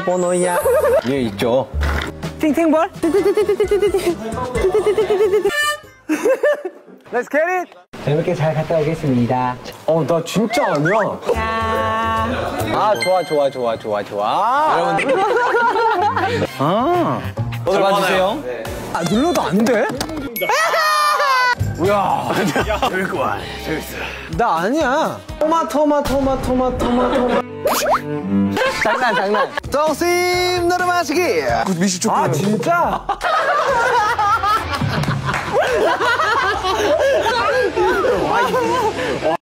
번호야. 예, 있죠. 팅팅볼. Let's get it. 재밌게 잘 갔다 오겠습니다. 나 진짜 아니야. 좋아. 여러분. 잡아주세요. 네. 눌러도 안 돼? 우야. 재밌어. 나 아니야. 토마. 장난. 정심 너를 마시기. 미시 쪽. 진짜?